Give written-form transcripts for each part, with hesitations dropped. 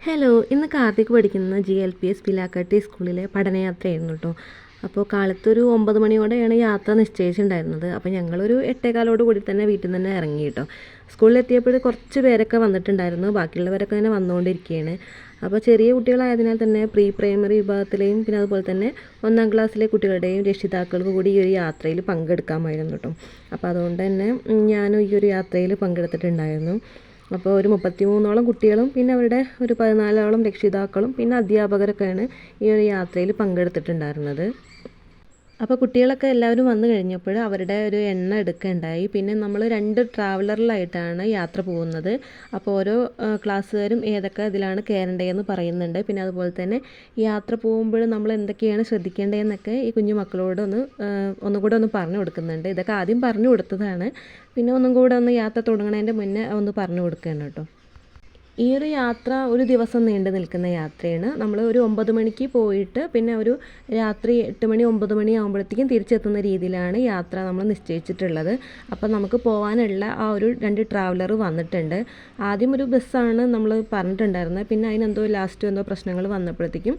Hello, ഇന്ന് കാർത്തിക് പഠിക്കുന്ന GLPS പിലാക്കാട്ടി സ്കൂളിലെ പഠനയാത്രയായിരുന്നു കേട്ടോ. അപ്പോൾ കാലത്തൊരു 9 മണിയോടെയാണ് യാത്ര നിശ്ചയിച്ചിട്ടുണ്ടായിരുന്നത്. അപ്പോൾ ഞങ്ങളൊരു 8:15 കൂടി തന്നെ വീട്ടിൽ നിന്ന് തന്നെ ഇറങ്ങി കേട്ടോ. സ്കൂളിലെത്തിയപ്പോൾ കുറച്ച് പേരൊക്കെ വന്നിട്ടുണ്ടായിരുന്നു, ബാക്കിയുള്ളവരൊക്കെ അങ്ങനെ വന്നുകൊണ്ടിരിക്കുകയാണ്. അപ്പോൾ ചെറിയ കുട്ടികളായതിനാൽ തന്നെ പ്രീ പ്രൈമറി വിഭാഗത്തിലെയും പിന്നെ അതുപോലെ തന്നെ 1-ാം ക്ലാസ്സിലെ കുട്ടികളുടെയും രക്ഷിതാക്കൾക്ക് കൂടി ഈ ഒരു യാത്രയിൽ പങ്കെടുക്കാമായിരുന്നു കേട്ടോ. അപ്പോൾ അതുകൊണ്ട് തന്നെ ഞാനും ഈ ഒരു യാത്രയിൽ പങ്കെടുത്തിട്ടുണ്ടായിരുന്നു. അപ്പോൾ ഒരു 33ഓളം കുട്ടികളും പിന്നെ അവരുടെ ഒരു 14ഓളം രക്ഷിതാക്കളും പിന്നെ അധ്യാപകരൊക്കെയാണ് ഈ ഒരു യാത്രയിൽ പങ്കെടുത്തിട്ടുണ്ടായിരുന്നത്. അപ്പോൾ കുട്ടികളൊക്കെ എല്ലാവരും വന്നു കഴിഞ്ഞപ്പോൾ അവരുടെ ഒരു എണ്ണം എടുക്കുകയുണ്ടായി. പിന്നെ നമ്മൾ 2 ട്രാവലറിലായിട്ടാണ് യാത്ര പോകുന്നത്. അപ്പോൾ ഓരോ ക്ലാസ്സുകാരും ഏതൊക്കെ ഇതിലാണ് കയറേണ്ടതെന്ന് പറയുന്നുണ്ട്. പിന്നെ അതുപോലെ തന്നെ യാത്ര പോകുമ്പോൾ നമ്മൾ എന്തൊക്കെയാണ് ശ്രദ്ധിക്കേണ്ടതെന്നൊക്കെ ഈ കുഞ്ഞു മക്കളോട് ഒന്നുകൂടെ ഒന്ന് പറഞ്ഞു കൊടുക്കുന്നുണ്ട്. ഇതൊക്കെ ആദ്യം പറഞ്ഞു കൊടുത്തതാണ്, പിന്നെ ഒന്നും കൂടെ ഒന്ന് യാത്ര തുടങ്ങുന്നതിൻ്റെ മുന്നേ ഒന്ന് പറഞ്ഞു കൊടുക്കുകയാണ് കേട്ടോ. ഈ ഒരു യാത്ര ഒരു ദിവസം നീണ്ടു നിൽക്കുന്ന യാത്രയാണ്. നമ്മൾ ഒരു 9 മണിക്ക് പോയിട്ട് പിന്നെ ഒരു രാത്രി 8 മണി 9 മണി ആകുമ്പോഴത്തേക്കും തിരിച്ചെത്തുന്ന രീതിയിലാണ് യാത്ര നമ്മൾ നിശ്ചയിച്ചിട്ടുള്ളത്. അപ്പോൾ നമുക്ക് പോകാനുള്ള ആ ഒരു 2 ട്രാവലർ വന്നിട്ടുണ്ട്. ആദ്യം ഒരു ബസ്സാണ് നമ്മൾ പറഞ്ഞിട്ടുണ്ടായിരുന്നത്, പിന്നെ അതിനെന്തോ ലാസ്റ്റ് എന്തോ പ്രശ്നങ്ങൾ വന്നപ്പോഴത്തേക്കും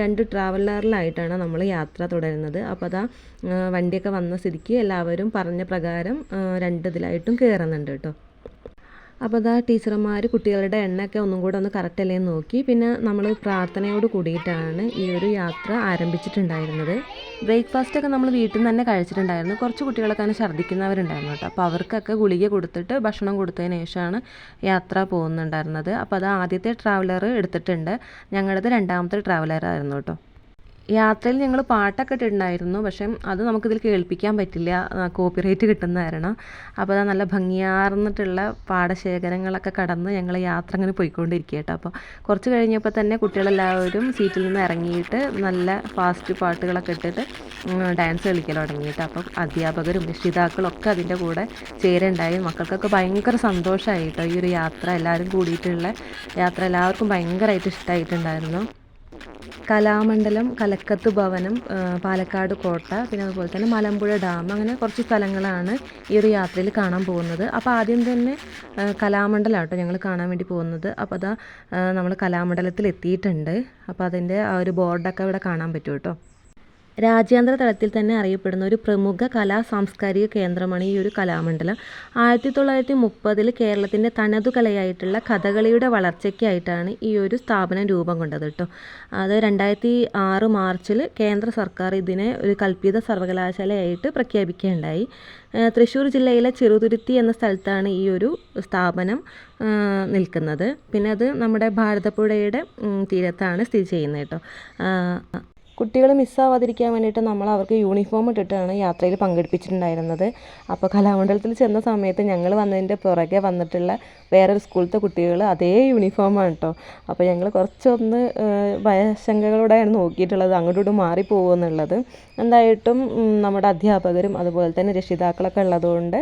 2 ട്രാവലറിലായിട്ടാണ് നമ്മൾ യാത്ര തുടരുന്നത്. അപ്പോൾ അതാ വണ്ടിയൊക്കെ വന്ന സ്ഥിതിക്ക് എല്ലാവരും പറഞ്ഞ പ്രകാരം 2 ഇതിലായിട്ടും കയറുന്നുണ്ട് കേട്ടോ. അപ്പോൾ അതാ ടീച്ചർമാർ കുട്ടികളുടെ എണ്ണയൊക്കെ ഒന്നും കൂടെ ഒന്ന് കറക്റ്റ് അല്ലേ എന്ന് നോക്കി. പിന്നെ നമ്മൾ പ്രാർത്ഥനയോട് കൂടിയിട്ടാണ് ഈ ഒരു യാത്ര ആരംഭിച്ചിട്ടുണ്ടായിരുന്നത്. ബ്രേക്ക്ഫാസ്റ്റൊക്കെ നമ്മൾ വീട്ടിൽ നിന്ന് തന്നെ കഴിച്ചിട്ടുണ്ടായിരുന്നു. കുറച്ച് കുട്ടികളൊക്കെ അങ്ങനെ ഛർദ്ദിക്കുന്നവരുണ്ടായിരുന്നു കേട്ടോ. അപ്പോൾ അവർക്കൊക്കെ ഗുളിക കൊടുത്തിട്ട് ഭക്ഷണം കൊടുത്തതിന് ശേഷമാണ് യാത്ര പോകുന്നുണ്ടായിരുന്നത്. അപ്പോൾ അത് ആദ്യത്തെ ട്രാവലർ എടുത്തിട്ടുണ്ട്, ഞങ്ങളുടേത് 2ാമത്തെ ട്രാവലറായിരുന്നു കേട്ടോ. യാത്രയിൽ ഞങ്ങൾ പാട്ടൊക്കെ ഇട്ടിട്ടുണ്ടായിരുന്നു, പക്ഷേ അത് നമുക്കിതിൽ കേൾപ്പിക്കാൻ പറ്റില്ല, കോപ്പിറൈറ്റ് കിട്ടുന്ന കാരണം. അപ്പോൾ അത് നല്ല ഭംഗിയാർന്നിട്ടുള്ള പാടശേഖരങ്ങളൊക്കെ കടന്ന് ഞങ്ങൾ യാത്ര അങ്ങനെ പോയിക്കൊണ്ടിരിക്കുക കേട്ടോ. അപ്പോൾ കുറച്ച് കഴിഞ്ഞപ്പോൾ തന്നെ കുട്ടികളെല്ലാവരും സീറ്റിൽ നിന്ന് ഇറങ്ങിയിട്ട് നല്ല ഫാസ്റ്റ് പാട്ടുകളൊക്കെ ഇട്ടിട്ട് ഡാൻസ് കളിക്കാൻ തുടങ്ങിയിട്ട്, അപ്പോൾ അധ്യാപകരും രക്ഷിതാക്കളും ഒക്കെ അതിൻ്റെ കൂടെ ചേരുണ്ടായി. മക്കൾക്കൊക്കെ ഭയങ്കര സന്തോഷമായി കേട്ടോ. ഈ ഒരു യാത്ര എല്ലാവരും കൂടിയിട്ടുള്ള യാത്ര എല്ലാവർക്കും ഭയങ്കരമായിട്ട് ഇഷ്ടമായിട്ടുണ്ടായിരുന്നു. കലാമണ്ഡലം, കലക്കത്ത് ഭവനം, പാലക്കാട് കോട്ട, പിന്നെ അതുപോലെ തന്നെ മലമ്പുഴ ഡാം, അങ്ങനെ കുറച്ച് സ്ഥലങ്ങളാണ് ഈ ഒരു യാത്രയിൽ കാണാൻ പോകുന്നത്. അപ്പോൾ ആദ്യം തന്നെ കലാമണ്ഡലമാട്ടോ ഞങ്ങൾ കാണാൻ വേണ്ടി പോകുന്നത്. അപ്പോൾ അതാ നമ്മൾ കലാമണ്ഡലത്തിൽ എത്തിയിട്ടുണ്ട്. അപ്പോൾ അതിൻ്റെ ആ ഒരു ബോർഡൊക്കെ ഇവിടെ കാണാൻ പറ്റും കേട്ടോ. രാജ്യാന്തര തലത്തിൽ തന്നെ അറിയപ്പെടുന്ന ഒരു പ്രമുഖ സാംസ്കാരിക കേന്ദ്രമാണ് ഈ ഒരു കലാമണ്ഡലം. 1930 കേരളത്തിൻ്റെ തനതു കലയായിട്ടുള്ള കഥകളിയുടെ വളർച്ചയ്ക്കായിട്ടാണ് ഈ ഒരു സ്ഥാപനം രൂപം കൊണ്ടത് കേട്ടോ. അത് 2006 മാർച്ചിൽ കേന്ദ്ര സർക്കാർ ഇതിനെ ഒരു കൽപ്പിത സർവകലാശാലയായിട്ട് പ്രഖ്യാപിക്കുകയുണ്ടായി. തൃശ്ശൂർ ജില്ലയിലെ ചെറുതുരുത്തി എന്ന സ്ഥലത്താണ് ഈ ഒരു സ്ഥാപനം നിൽക്കുന്നത്. പിന്നെ അത് നമ്മുടെ ഭാരതപ്പുഴയുടെ തീരത്താണ് സ്ഥിതി ചെയ്യുന്നത് കേട്ടോ. കുട്ടികൾ മിസ്സാവാതിരിക്കാൻ വേണ്ടിയിട്ട് നമ്മൾ അവർക്ക് യൂണിഫോം ഇട്ടിട്ടാണ് യാത്രയിൽ പങ്കെടുപ്പിച്ചിട്ടുണ്ടായിരുന്നത്. അപ്പോൾ കലാമണ്ഡലത്തിൽ ചെന്ന സമയത്ത് ഞങ്ങൾ വന്നതിൻ്റെ പുറകെ വന്നിട്ടുള്ള വേറൊരു സ്കൂളത്തെ കുട്ടികൾ അതേ യൂണിഫോമാണ് കേട്ടോ. അപ്പോൾ ഞങ്ങൾ കുറച്ചൊന്ന് ഭയശങ്കകളോടെയാണ് നോക്കിയിട്ടുള്ളത്, അങ്ങോട്ടും മാറിപ്പോകുമോ എന്നുള്ളത്. എന്തായിട്ടും നമ്മുടെ അധ്യാപകരും അതുപോലെ തന്നെ രക്ഷിതാക്കളൊക്കെ ഉള്ളതുകൊണ്ട്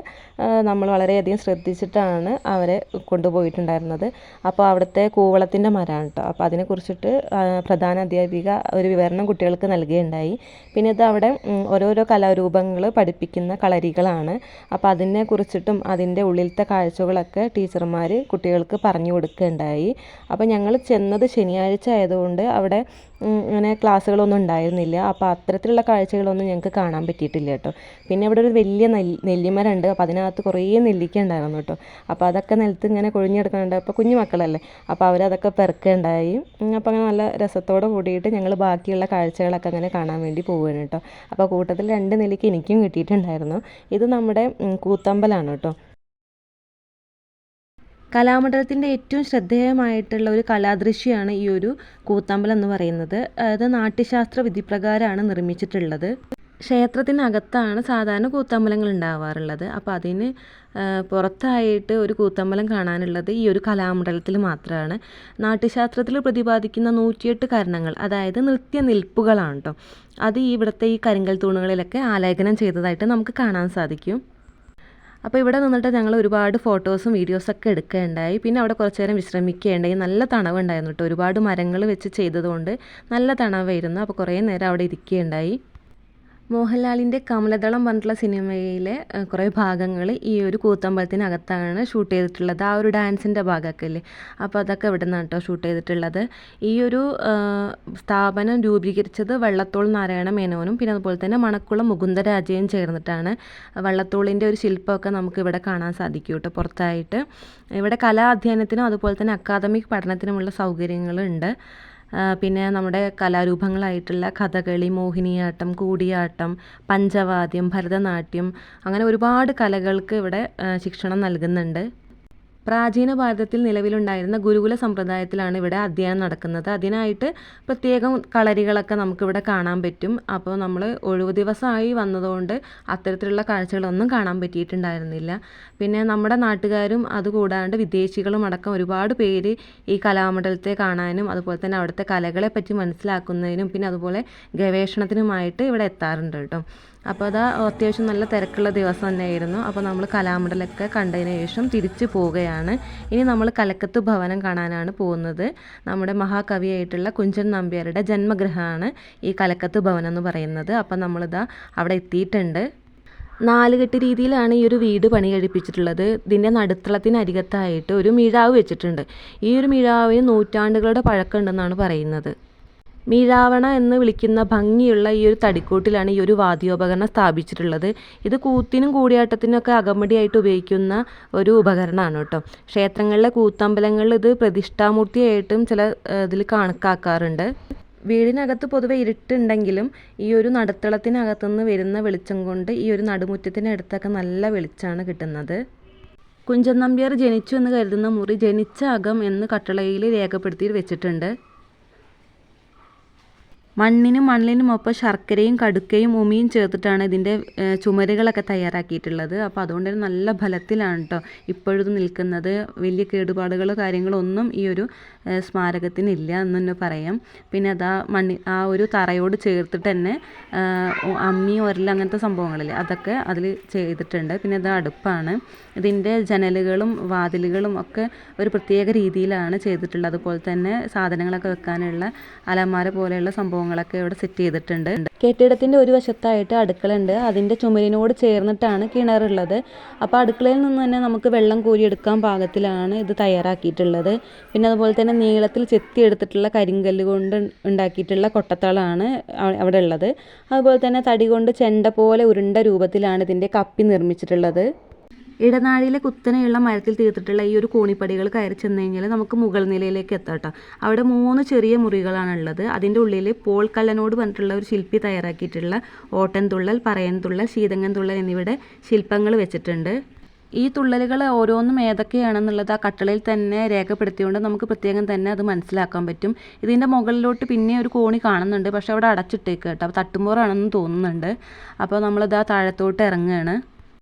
നമ്മൾ വളരെയധികം ശ്രദ്ധിച്ചിട്ടാണ് അവരെ കൊണ്ടുപോയിട്ടുണ്ടായിരുന്നത്. അപ്പോൾ അവിടുത്തെ കൂവളത്തിൻ്റെ മരമാണ് കേട്ടോ. അപ്പോൾ അതിനെക്കുറിച്ചിട്ട് പ്രധാന അധ്യാപിക ഒരു വിവരണം കുട്ടികൾക്ക് നൽകുകയുണ്ടായി. പിന്നെ ഇത് അവിടെ ഓരോരോ കലാരൂപങ്ങൾ പഠിപ്പിക്കുന്ന കളരികളാണ്. അപ്പോൾ അതിനെ കുറിച്ചിട്ടും അതിൻ്റെ ഉള്ളിലത്തെ കാഴ്ചകളൊക്കെ ടീച്ചർമാർ കുട്ടികൾക്ക് പറഞ്ഞു കൊടുക്കുകയുണ്ടായി. അപ്പോൾ ഞങ്ങൾ ചെന്നത് ശനിയാഴ്ച ആയതുകൊണ്ട് അവിടെ ഇങ്ങനെ ക്ലാസ്സുകളൊന്നും ഉണ്ടായിരുന്നില്ല. അപ്പോൾ അത്തരത്തിലുള്ള കാഴ്ചകളൊന്നും ഞങ്ങൾക്ക് കാണാൻ പറ്റിയിട്ടില്ല കേട്ടോ. പിന്നെ ഇവിടെ ഒരു വലിയ നെല്ലിമരമുണ്ട്. അപ്പോൾ അതിനകത്ത് കുറേ നെല്ലിക്ക ഉണ്ടായിരുന്നു കേട്ടോ. അപ്പോൾ അതൊക്കെ നിലത്ത് ഇങ്ങനെ കൊഴിഞ്ഞെടുക്കുന്നുണ്ട്. അപ്പോൾ കുഞ്ഞു മക്കളല്ലേ, അപ്പോൾ അവരതൊക്കെ പെറുക്കുകയുണ്ടായി. അപ്പോൾ അങ്ങനെ നല്ല രസത്തോടെ കൂടിയിട്ട് ഞങ്ങൾ ബാക്കിയുള്ള കാഴ്ചകളൊക്കെ അങ്ങനെ കാണാൻ വേണ്ടി പോവുകയാണ് കേട്ടോ. അപ്പോൾ കൂട്ടത്തിൽ 2 നെല്ലിക്ക എനിക്കും കിട്ടിയിട്ടുണ്ടായിരുന്നു. ഇത് നമ്മുടെ കൂത്തമ്പലാണ് കേട്ടോ. കലാമണ്ഡലത്തിൻ്റെ ഏറ്റവും ശ്രദ്ധേയമായിട്ടുള്ള ഒരു കലാദൃശ്യമാണ് ഈ ഒരു കൂത്തമ്പലം എന്ന് പറയുന്നത്. അത് നാട്യശാസ്ത്ര വിധിപ്രകാരമാണ് നിർമ്മിച്ചിട്ടുള്ളത്. ക്ഷേത്രത്തിനകത്താണ് സാധാരണ കൂത്തമ്പലങ്ങൾ ഉണ്ടാവാറുള്ളത്. അപ്പോൾ അതിന് പുറത്തായിട്ട് ഒരു കൂത്തമ്പലം കാണാനുള്ളത് ഈ ഒരു കലാമണ്ഡലത്തിൽ മാത്രമാണ്. നാട്യശാസ്ത്രത്തിൽ പ്രതിപാദിക്കുന്ന 108 കരണങ്ങൾ, അതായത് നൃത്യനിൽപ്പുകളാണ് കേട്ടോ. അത് ഇവിടുത്തെ ഈ കരിങ്കൽ തൂണുകളിലൊക്കെ ആലേഖനം ചെയ്തതായിട്ട് നമുക്ക് കാണാൻ സാധിക്കും. അപ്പോൾ ഇവിടെ നിന്നിട്ട് ഞങ്ങൾ ഒരുപാട് ഫോട്ടോസും വീഡിയോസൊക്കെ എടുക്കുകയുണ്ടായി. പിന്നെ അവിടെ കുറച്ച് നേരം വിശ്രമിക്കുകയുണ്ടായി. നല്ല തണവുണ്ടായിരുന്നു കേട്ടോ. ഒരുപാട് മരങ്ങൾ വെച്ച് ചെയ്തതുകൊണ്ട് നല്ല തണവായിരുന്നു. അപ്പോൾ കുറേ നേരം അവിടെ ഇരിക്കുകയുണ്ടായി. മോഹൻലാലിൻ്റെ കമലദളം പറഞ്ഞിട്ടുള്ള സിനിമയിലെ കുറേ ഭാഗങ്ങൾ ഈ ഒരു കൂത്തമ്പലത്തിനകത്താണ് ഷൂട്ട് ചെയ്തിട്ടുള്ളത്. ആ ഒരു ഡാൻസിൻ്റെ ഭാഗമൊക്കെ ഇല്ലേ, അപ്പോൾ അതൊക്കെ ഇവിടെ നിന്നാണ് കേട്ടോ ഷൂട്ട് ചെയ്തിട്ടുള്ളത്. ഈ ഒരു സ്ഥാപനം രൂപീകരിച്ചത് വള്ളത്തോൾ നാരായണ മേനോനും പിന്നെ അതുപോലെ തന്നെ മണക്കുളം മുകുന്ദരാജയും ചേർന്നിട്ടാണ്. വള്ളത്തോളിൻ്റെ ഒരു ശില്പമൊക്കെ നമുക്ക് ഇവിടെ കാണാൻ സാധിക്കും കേട്ടോ പുറത്തായിട്ട്. ഇവിടെ കലാ അധ്യയനത്തിനും അതുപോലെ തന്നെ അക്കാദമിക് പഠനത്തിനുമുള്ള സൗകര്യങ്ങളുണ്ട്. പിന്നെ നമ്മുടെ കലാരൂപങ്ങളായിട്ടുള്ള കഥകളി, മോഹിനിയാട്ടം, കൂടിയാട്ടം, പഞ്ചവാദ്യം, ഭരതനാട്യം അങ്ങനെ ഒരുപാട് കലകൾക്ക് ഇവിടെ ശിക്ഷണം നൽകുന്നുണ്ട്. പ്രാചീന ഭാരതത്തിൽ നിലവിലുണ്ടായിരുന്ന ഗുരുകുല സമ്പ്രദായത്തിലാണ് ഇവിടെ അധ്യയനം നടക്കുന്നത്. അതിനായിട്ട് പ്രത്യേകം കളരികളൊക്കെ നമുക്കിവിടെ കാണാൻ പറ്റും. അപ്പോൾ നമ്മൾ ഒഴിവു ദിവസമായി വന്നതുകൊണ്ട് അത്തരത്തിലുള്ള കാഴ്ചകളൊന്നും കാണാൻ പറ്റിയിട്ടുണ്ടായിരുന്നില്ല. പിന്നെ നമ്മുടെ നാട്ടുകാരും അതുകൂടാണ്ട് വിദേശികളും അടക്കം ഒരുപാട് പേര് ഈ കലാമണ്ഡലത്തെ കാണാനും അതുപോലെ തന്നെ അവിടുത്തെ കലകളെ പറ്റി മനസ്സിലാക്കുന്നതിനും പിന്നെ അതുപോലെ ഗവേഷണത്തിനുമായിട്ട് ഇവിടെ എത്താറുണ്ട് കേട്ടോ. അപ്പോൾ അത് അത്യാവശ്യം നല്ല തിരക്കുള്ള ദിവസം തന്നെയായിരുന്നു. അപ്പോൾ നമ്മൾ കലാമണ്ഡലമൊക്കെ കണ്ടതിന് ശേഷം തിരിച്ചു പോവുകയാണ്. ഇനി നമ്മൾ കലക്കത്ത് ഭവനം കാണാനാണ് പോകുന്നത്. നമ്മുടെ മഹാകവിയായിട്ടുള്ള കുഞ്ചൻ നമ്പ്യാരുടെ ജന്മഗൃഹമാണ് ഈ കലക്കത്ത് ഭവനം എന്ന് പറയുന്നത്. അപ്പോൾ നമ്മളിതാ അവിടെ എത്തിയിട്ടുണ്ട്. 4 കെട്ട് രീതിയിലാണ് ഈ ഒരു വീട് പണി കഴിപ്പിച്ചിട്ടുള്ളത്. ഇതിൻ്റെ നടുത്തളത്തിനരികത്തായിട്ട് ഒരു മിഴാവ് വെച്ചിട്ടുണ്ട്. ഈ ഒരു മിഴാവിന് നൂറ്റാണ്ടുകളുടെ പഴക്കമുണ്ടെന്നാണ് പറയുന്നത്. മീഴാവണ എന്ന് വിളിക്കുന്ന ഭംഗിയുള്ള ഈ ഒരു തടിക്കൂട്ടിലാണ് ഈ ഒരു വാദ്യോപകരണം സ്ഥാപിച്ചിട്ടുള്ളത്. ഇത് കൂത്തിനും കൂടിയാട്ടത്തിനൊക്കെ അകമ്പടിയായിട്ട് ഉപയോഗിക്കുന്ന ഒരു ഉപകരണമാണ് കേട്ടോ. ക്ഷേത്രങ്ങളിലെ കൂത്തമ്പലങ്ങളിൽ ഇത് പ്രതിഷ്ഠാമൂർത്തിയായിട്ടും ചില ഇതിൽ കണക്കാക്കാറുണ്ട്. വീടിനകത്ത് പൊതുവെ ഇരുട്ടുണ്ടെങ്കിലും ഈ ഒരു നടുത്തളത്തിനകത്തുനിന്ന് വരുന്ന വെളിച്ചം കൊണ്ട് ഈ ഒരു നടുമുറ്റത്തിനടുത്തൊക്കെ നല്ല വെളിച്ചമാണ് കിട്ടുന്നത്. കുഞ്ചൻ നമ്പ്യാർ ജനിച്ചു എന്ന് കരുതുന്ന മുറി ജനിച്ച അകം എന്ന് കട്ടളയിൽ രേഖപ്പെടുത്തി വെച്ചിട്ടുണ്ട്. മണ്ണിനുമൊപ്പം ശർക്കരയും കടുക്കയും ഉമിയും ചേർത്തിട്ടാണ് ഇതിൻ്റെ ചുമരുകളൊക്കെ തയ്യാറാക്കിയിട്ടുള്ളത്. അപ്പോൾ അതുകൊണ്ട് തന്നെ നല്ല ബലത്തിലാണ് കേട്ടോ ഇപ്പോഴും നിൽക്കുന്നത്. വലിയ കേടുപാടുകളോ കാര്യങ്ങളോ ഒന്നും ഈ ഒരു സ്മാരകത്തിനില്ല എന്ന് തന്നെ പറയാം. പിന്നെ അതാ ആ ഒരു തറയോട് ചേർത്തിട്ട് തന്നെ അമ്മി ഉരൽ അങ്ങനത്തെ സംഭവങ്ങളില്ലേ അതൊക്കെ അതിൽ ചെയ്തിട്ടുണ്ട്. പിന്നെ അത് അടുപ്പാണ്. ഇതിൻ്റെ ജനലുകളും വാതിലുകളും ഒക്കെ ഒരു പ്രത്യേക രീതിയിലാണ് ചെയ്തിട്ടുള്ളത്. അതുപോലെ തന്നെ സാധനങ്ങളൊക്കെ വെക്കാനുള്ള അലമാര പോലെയുള്ള സംഭവങ്ങളൊക്കെ ഇവിടെ സെറ്റ് ചെയ്തിട്ടുണ്ട്. കെട്ടിടത്തിൻ്റെ ഒരു വശത്തായിട്ട് അടുക്കളയുണ്ട്. അതിൻ്റെ ചുമരിനോട് ചേർന്നിട്ടാണ് കിണറുള്ളത്. അപ്പോൾ അടുക്കളയിൽ നിന്ന് തന്നെ നമുക്ക് വെള്ളം കോരിയെടുക്കാൻ പാകത്തിലാണ് ഇത് തയ്യാറാക്കിയിട്ടുള്ളത്. പിന്നെ അതുപോലെ തന്നെ നീളത്തിൽ ചെത്തിയെടുത്തിട്ടുള്ള കരിങ്കല്ല് കൊണ്ട് ഉണ്ടാക്കിയിട്ടുള്ള കൊട്ടത്തളമാണ് അവിടെ ഉള്ളത്. അതുപോലെ തന്നെ തടി കൊണ്ട് ചെണ്ട പോലെ ഉരുണ്ട രൂപത്തിലാണ് ഇതിൻ്റെ കപ്പി നിർമ്മിച്ചിട്ടുള്ളത്. ഇടനാഴിയിലെ കുത്തനെയുള്ള മരത്തിൽ തീർത്തിട്ടുള്ള ഈ ഒരു കോണിപ്പടികൾ കയറി ചെന്ന് കഴിഞ്ഞാൽ നമുക്ക് മുകൾ നിലയിലേക്ക് എത്താം കേട്ടോ. അവിടെ 3 ചെറിയ മുറികളാണുള്ളത്. അതിൻ്റെ ഉള്ളിൽ പോൾ കല്ലനോട് പറഞ്ഞിട്ടുള്ള ഒരു ശില്പി തയ്യാറാക്കിയിട്ടുള്ള ഓട്ടൻതുള്ളൽ, പറയൻതുള്ളൽ, ശീതങ്ങൻ തുള്ളൽ എന്നിവയുടെ ശില്പങ്ങൾ വെച്ചിട്ടുണ്ട്. ഈ തുള്ളലുകൾ ഓരോന്നും ഏതൊക്കെയാണെന്നുള്ളത് ആ കട്ടളയിൽ തന്നെ രേഖപ്പെടുത്തിയതുകൊണ്ട് നമുക്ക് പ്രത്യേകം തന്നെ അത് മനസ്സിലാക്കാൻ പറ്റും. ഇതിൻ്റെ മുകളിലോട്ട് പിന്നെ ഒരു കോണി കാണുന്നുണ്ട്, പക്ഷെ അവിടെ അടച്ചിട്ടേക്ക് കേട്ടോ. അപ്പോൾ തട്ടുമ്പോറാണെന്ന് തോന്നുന്നുണ്ട്. അപ്പോൾ നമ്മളിതാ താഴത്തോട്ട് ഇറങ്ങുകയാണ്.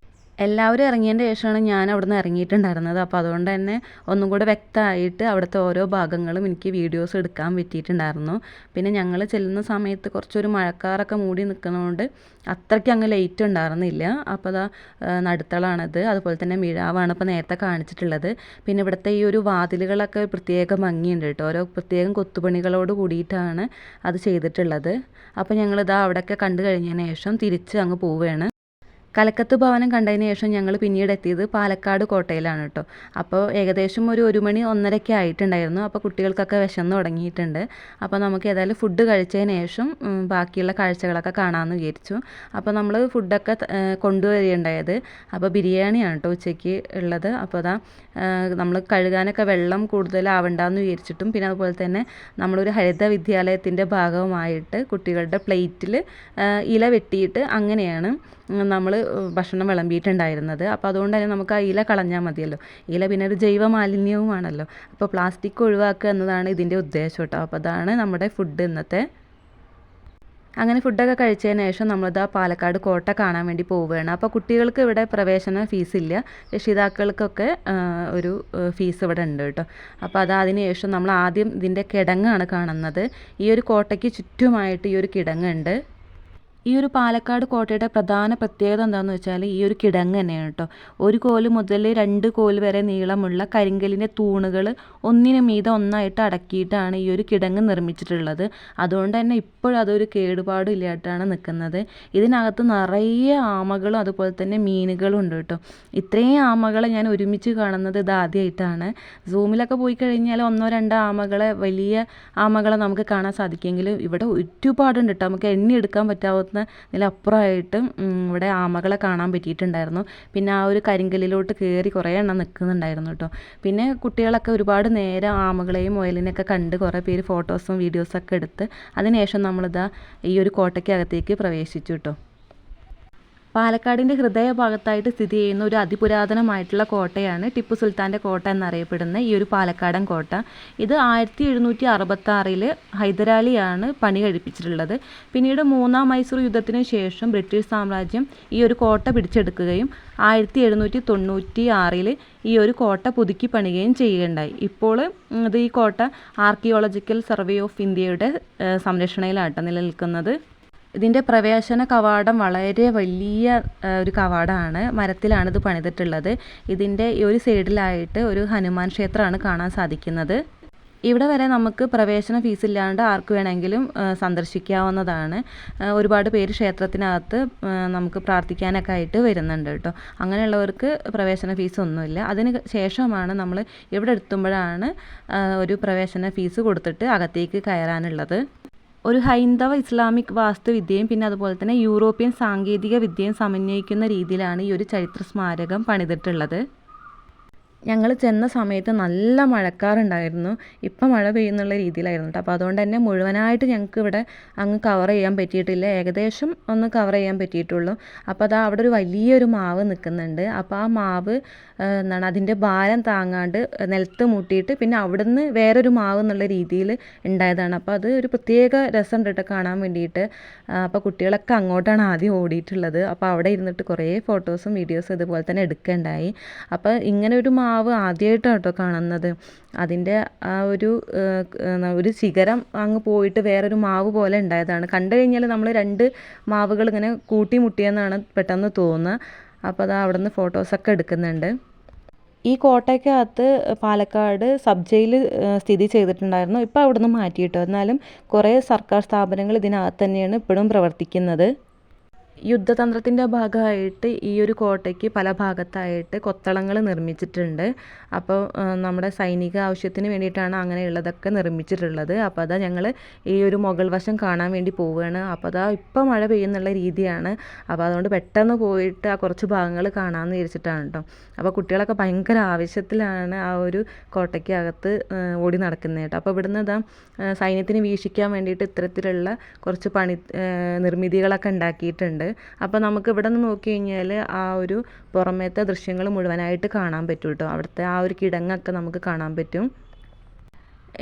എല്ലാവരും ഇറങ്ങിയതിൻ്റെ ശേഷമാണ് ഞാൻ അവിടെ നിന്ന് ഇറങ്ങിയിട്ടുണ്ടായിരുന്നത്. അപ്പോൾ അതുകൊണ്ട് തന്നെ ഒന്നും കൂടെ വ്യക്തമായിട്ട് അവിടുത്തെ ഓരോ ഭാഗങ്ങളും എനിക്ക് വീഡിയോസ് എടുക്കാൻ പറ്റിയിട്ടുണ്ടായിരുന്നു. പിന്നെ ഞങ്ങൾ ചെല്ലുന്ന സമയത്ത് കുറച്ചൊരു മഴക്കാറൊക്കെ മൂടി നിൽക്കുന്നതുകൊണ്ട് അത്രയ്ക്ക് അങ്ങ് ലൈറ്റ് ഉണ്ടായിരുന്നില്ല. അപ്പോൾ അതാ നടുത്തളാണത്. അതുപോലെ തന്നെ മിഴാവാണ് ഇപ്പോൾ നേരത്തെ കാണിച്ചിട്ടുള്ളത്. പിന്നെ ഇവിടുത്തെ ഈ ഒരു വാതിലുകളൊക്കെ പ്രത്യേക ഭംഗിയുണ്ട് കേട്ടോ. ഓരോ പ്രത്യേകം കൊത്തുപണികളോട് കൂടിയിട്ടാണ് അത് ചെയ്തിട്ടുള്ളത്. അപ്പോൾ ഞങ്ങളിതാ അവിടെയൊക്കെ കണ്ടു കഴിഞ്ഞതിന് ശേഷം തിരിച്ച് അങ്ങ് പോവുകയാണ്. കലക്കത്ത് ഭവനം കണ്ടതിന് ശേഷം ഞങ്ങൾ പിന്നീട് എത്തിയത് പാലക്കാട് കോട്ടയിലാണ് കേട്ടോ. അപ്പോൾ ഏകദേശം ഒരു 1 മണി 1:30 ആയിട്ടുണ്ടായിരുന്നു. അപ്പോൾ കുട്ടികൾക്കൊക്കെ വിശന്ന് തുടങ്ങിയിട്ടുണ്ട്. അപ്പോൾ നമുക്ക് ഏതായാലും ഫുഡ് കഴിച്ചതിന് ശേഷം ബാക്കിയുള്ള കാഴ്ചകളൊക്കെ കാണാമെന്ന് വിചാരിച്ചു. അപ്പോൾ നമ്മൾ ഫുഡൊക്കെ കൊണ്ടുവരികയുണ്ടായത്. അപ്പോൾ ബിരിയാണിയാണ് കേട്ടോ ഉച്ചയ്ക്ക് ഉള്ളത്. അപ്പോൾ അതാ നമ്മൾ കഴുകാനൊക്കെ വെള്ളം കൂടുതലാവണ്ടെന്ന് വിചാരിച്ചിട്ടും പിന്നെ അതുപോലെ തന്നെ നമ്മളൊരു ഹരിത വിദ്യാലയത്തിൻ്റെ ഭാഗമായിട്ട് കുട്ടികളുടെ പ്ലേറ്റിൽ ഇല വെട്ടിയിട്ട് അങ്ങനെയാണ് നമ്മൾ ഭക്ഷണം വിളമ്പിയിട്ടുണ്ടായിരുന്നത്. അപ്പോൾ അതുകൊണ്ട് തന്നെ നമുക്ക് ആ ഇല കളഞ്ഞാൽ മതിയല്ലോ. ഇല പിന്നെ ഒരു ജൈവ മാലിന്യവുമാണല്ലോ. അപ്പോൾ പ്ലാസ്റ്റിക് ഒഴിവാക്കുക എന്നതാണ് ഇതിൻ്റെ ഉദ്ദേശം കേട്ടോ. അപ്പോൾ അതാണ് നമ്മുടെ ഫുഡ് ഇന്നത്തെ. അങ്ങനെ ഫുഡൊക്കെ കഴിച്ചതിന് ശേഷം നമ്മളിതാ പാലക്കാട് കോട്ട കാണാൻ വേണ്ടി പോവുകയാണ്. അപ്പോൾ കുട്ടികൾക്ക് ഇവിടെ പ്രവേശന ഫീസില്ല, രക്ഷിതാക്കൾക്കൊക്കെ ഒരു ഫീസ് ഇവിടെ ഉണ്ട് കേട്ടോ. അപ്പോൾ അതിന് ശേഷം നമ്മൾ ആദ്യം ഇതിൻ്റെ കിടങ്ങാണ് കാണുന്നത്. ഈ ഒരു കോട്ടയ്ക്ക് ചുറ്റുമായിട്ട് ഈ ഒരു കിടങ്ങുണ്ട്. ഈ ഒരു പാലക്കാട് കോട്ടയുടെ പ്രധാന പ്രത്യേകത എന്താണെന്ന് വെച്ചാൽ ഈ ഒരു കിടങ്ങ് തന്നെയാണ് കേട്ടോ. ഒരു കോല് മുതൽ 2 കോല് വരെ നീളമുള്ള കരിങ്കല്ലിൻ്റെ തൂണുകൾ ഒന്നിനു മീതെ ഒന്നായിട്ട് അടക്കിയിട്ടാണ് ഈ ഒരു കിടങ്ങ് നിർമ്മിച്ചിട്ടുള്ളത്. അതുകൊണ്ട് തന്നെ ഇപ്പോഴും അതൊരു കേടുപാടും ഇല്ലായിട്ടാണ് നിൽക്കുന്നത്. ഇതിനകത്ത് നിറയെ ആമകളും അതുപോലെ തന്നെ മീനുകളും ഉണ്ട് കേട്ടോ. ഇത്രയും ആമകളെ ഞാൻ ഒരുമിച്ച് കാണുന്നത് ഇതാദ്യമായിട്ടാണ്. സൂമിലൊക്കെ പോയി കഴിഞ്ഞാൽ 1-2 ആമകളെ, വലിയ ആമകളെ നമുക്ക് കാണാൻ സാധിക്കുമെങ്കിലും ഇവിടെ ഒരുപാടുണ്ട് കേട്ടോ. നമുക്ക് എണ്ണിയെടുക്കാൻ പറ്റാവുന്ന ഇതിലപ്പുറമായിട്ട് ഇവിടെ ആമകളെ കാണാൻ പറ്റിയിട്ടുണ്ടായിരുന്നു. പിന്നെ ആ ഒരു കരിങ്കല്ലിലോട്ട് കയറി കുറേ എണ്ണം നിൽക്കുന്നുണ്ടായിരുന്നു കേട്ടോ. പിന്നെ കുട്ടികളൊക്കെ ഒരുപാട് നേരം ആമകളെയും മുയലിനെയൊക്കെ കണ്ട് കുറേ പേര് ഫോട്ടോസും വീഡിയോസൊക്കെ എടുത്ത് അതിനുശേഷം നമ്മളിതാ ഈ ഒരു കോട്ടയ്ക്കകത്തേക്ക് പ്രവേശിച്ചു കേട്ടോ. പാലക്കാടിൻ്റെ ഹൃദയഭാഗത്തായിട്ട് സ്ഥിതി ചെയ്യുന്ന ഒരു അതിപുരാതനമായിട്ടുള്ള കോട്ടയാണ് ടിപ്പു സുൽത്താൻ്റെ കോട്ട എന്നറിയപ്പെടുന്ന ഈ ഒരു പാലക്കാടൻ കോട്ട. ഇത് 1766 ഹൈദരാലിയാണ് പണി കഴിപ്പിച്ചിട്ടുള്ളത്. പിന്നീട് 3ാം മൈസൂർ യുദ്ധത്തിന് ശേഷം ബ്രിട്ടീഷ് സാമ്രാജ്യം ഈ ഒരു കോട്ട പിടിച്ചെടുക്കുകയും 1796 ഈ ഒരു കോട്ട പുതുക്കി പണിയുകയും ചെയ്യുകയുണ്ടായി. ഇപ്പോൾ ഈ കോട്ട ആർക്കിയോളജിക്കൽ സർവേ ഓഫ് ഇന്ത്യയുടെ സംരക്ഷണയിലാട്ടോ നിലനിൽക്കുന്നത്. ഇതിൻ്റെ പ്രവേശന കവാടം വളരെ വലിയ ഒരു കവാടമാണ്. മരത്തിലാണ് ഇത് പണിതിട്ടുള്ളത്. ഇതിൻ്റെ ഈ ഒരു സൈഡിലായിട്ട് ഒരു ഹനുമാൻ ക്ഷേത്രമാണ് കാണാൻ സാധിക്കുന്നത്. ഇവിടെ വരെ നമുക്ക് പ്രവേശന ഫീസ് ഇല്ലാണ്ട് ആർക്ക് വേണമെങ്കിലും സന്ദർശിക്കാവുന്നതാണ്. ഒരുപാട് പേര് ക്ഷേത്രത്തിനകത്ത് നമുക്ക് പ്രാർത്ഥിക്കാനൊക്കെ ആയിട്ട് വരുന്നുണ്ട് കേട്ടോ. അങ്ങനെയുള്ളവർക്ക് പ്രവേശന ഫീസ് ഒന്നുമില്ല. അതിന് ശേഷമാണ് നമ്മൾ ഇവിടെ എത്തുമ്പോഴാണ് ഒരു പ്രവേശന ഫീസ് കൊടുത്തിട്ട് അകത്തേക്ക് കയറാനുള്ളത്. ഒരു ഹൈന്ദവ ഇസ്ലാമിക് വാസ്തുവിദ്യയും പിന്നെ അതുപോലെ തന്നെ യൂറോപ്യൻ സാങ്കേതിക വിദ്യയും സമന്വയിക്കുന്ന രീതിയിലാണ് ഈ ഒരു ചരിത്ര സ്മാരകം പണിതിട്ടുള്ളത്. ഞങ്ങൾ ചെന്ന സമയത്ത് നല്ല മഴക്കാറുണ്ടായിരുന്നു. ഇപ്പം മഴ പെയ്യുന്നുള്ള രീതിയിലായിരുന്നു കേട്ടോ. അപ്പോൾ അതുകൊണ്ട് തന്നെ മുഴുവനായിട്ട് ഞങ്ങൾക്ക് ഇവിടെ അങ്ങ് കവർ ചെയ്യാൻ പറ്റിയിട്ടില്ല. ഏകദേശം ഒന്ന് കവർ ചെയ്യാൻ പറ്റിയിട്ടുള്ളൂ. അപ്പോൾ അതാ അവിടെ ഒരു വലിയൊരു മാവ് നിൽക്കുന്നുണ്ട്. അപ്പോൾ ആ മാവ് അതിൻ്റെ ഭാരം താങ്ങാണ്ട് നിലത്ത് മുട്ടിയിട്ട് പിന്നെ അവിടുന്ന് വേറൊരു മാവ് എന്നുള്ള രീതിയിൽ ഉണ്ടായതാണ്. അപ്പോൾ അത് ഒരു പ്രത്യേക രസമുണ്ട് കേട്ടോ കാണാൻ വേണ്ടിയിട്ട്. അപ്പോൾ കുട്ടികളൊക്കെ അങ്ങോട്ടാണ് ആദ്യം ഓടിയിട്ടുള്ളത്. അപ്പോൾ അവിടെ ഇരുന്നിട്ട് കുറേ ഫോട്ടോസും വീഡിയോസും ഇതുപോലെ തന്നെ എടുക്കുകയുണ്ടായി. അപ്പോൾ ഇങ്ങനെ ഒരു മാവ് ആദ്യമായിട്ടാണ് കേട്ടോ കാണുന്നത്. അതിൻ്റെ ആ ഒരു ശിഖരം അങ്ങ് പോയിട്ട് വേറൊരു മാവ് പോലെ ഉണ്ടായതാണ്. കണ്ടു കഴിഞ്ഞാൽ നമ്മൾ 2 മാവുകൾ ഇങ്ങനെ കൂട്ടിമുട്ടിയെന്നാണ് പെട്ടെന്ന് തോന്നുക. അപ്പോൾ അത് അവിടെ നിന്ന് ഫോട്ടോസൊക്കെ എടുക്കുന്നുണ്ട്. ഈ കോട്ടയ്ക്കകത്ത് പാലക്കാട് സബ് ജയിൽ സ്ഥിതി ചെയ്തിട്ടുണ്ടായിരുന്നു. ഇപ്പോൾ അവിടെ നിന്ന് മാറ്റിയിട്ടോ. എന്നാലും കുറേ സർക്കാർ സ്ഥാപനങ്ങൾ ഇതിനകത്ത് തന്നെയാണ് ഇപ്പോഴും പ്രവർത്തിക്കുന്നത്. യുദ്ധതന്ത്രത്തിൻ്റെ ഭാഗമായിട്ട് ഈ ഒരു കോട്ടയ്ക്ക് പല ഭാഗത്തായിട്ട് കൊത്തളങ്ങൾ നിർമ്മിച്ചിട്ടുണ്ട്. അപ്പോൾ നമ്മുടെ സൈനിക ആവശ്യത്തിന് വേണ്ടിയിട്ടാണ് അങ്ങനെയുള്ളതൊക്കെ നിർമ്മിച്ചിട്ടുള്ളത്. അപ്പോൾ അതാ ഞങ്ങൾ ഈ ഒരു മുകൾ വശം കാണാൻ വേണ്ടി പോവുകയാണ്. അപ്പോൾ അതാ ഇപ്പോൾ മഴ പെയ്യുന്നുള്ള രീതിയാണ്. അപ്പോൾ അതുകൊണ്ട് പെട്ടെന്ന് പോയിട്ട് ആ കുറച്ച് ഭാഗങ്ങൾ കാണാമെന്ന് വിചാരിച്ചിട്ടാണ് കേട്ടോ. അപ്പോൾ കുട്ടികളൊക്കെ ഭയങ്കര ആവശ്യത്തിലാണ് ആ ഒരു കോട്ടയ്ക്കകത്ത് ഓടി നടക്കുന്നത് കേട്ടോ. അപ്പോൾ ഇവിടുന്ന് ഇതാ സൈന്യത്തിന് വീക്ഷിക്കാൻ വേണ്ടിയിട്ട് ഇത്തരത്തിലുള്ള കുറച്ച് നിർമ്മിതികളൊക്കെ ഉണ്ടാക്കിയിട്ടുണ്ട്. അപ്പോൾ നമുക്ക് ഇവിടെ നിന്ന് നോക്കി കഴിഞ്ഞാൽ ആ ഒരു പുറമേത്തെ ദൃശ്യങ്ങൾ മുഴുവനായിട്ട് കാണാൻ പറ്റും കേട്ടോ. അവിടുത്തെ ആ ഒരു കിടങ്ങൊക്കെ നമുക്ക് കാണാൻ പറ്റും.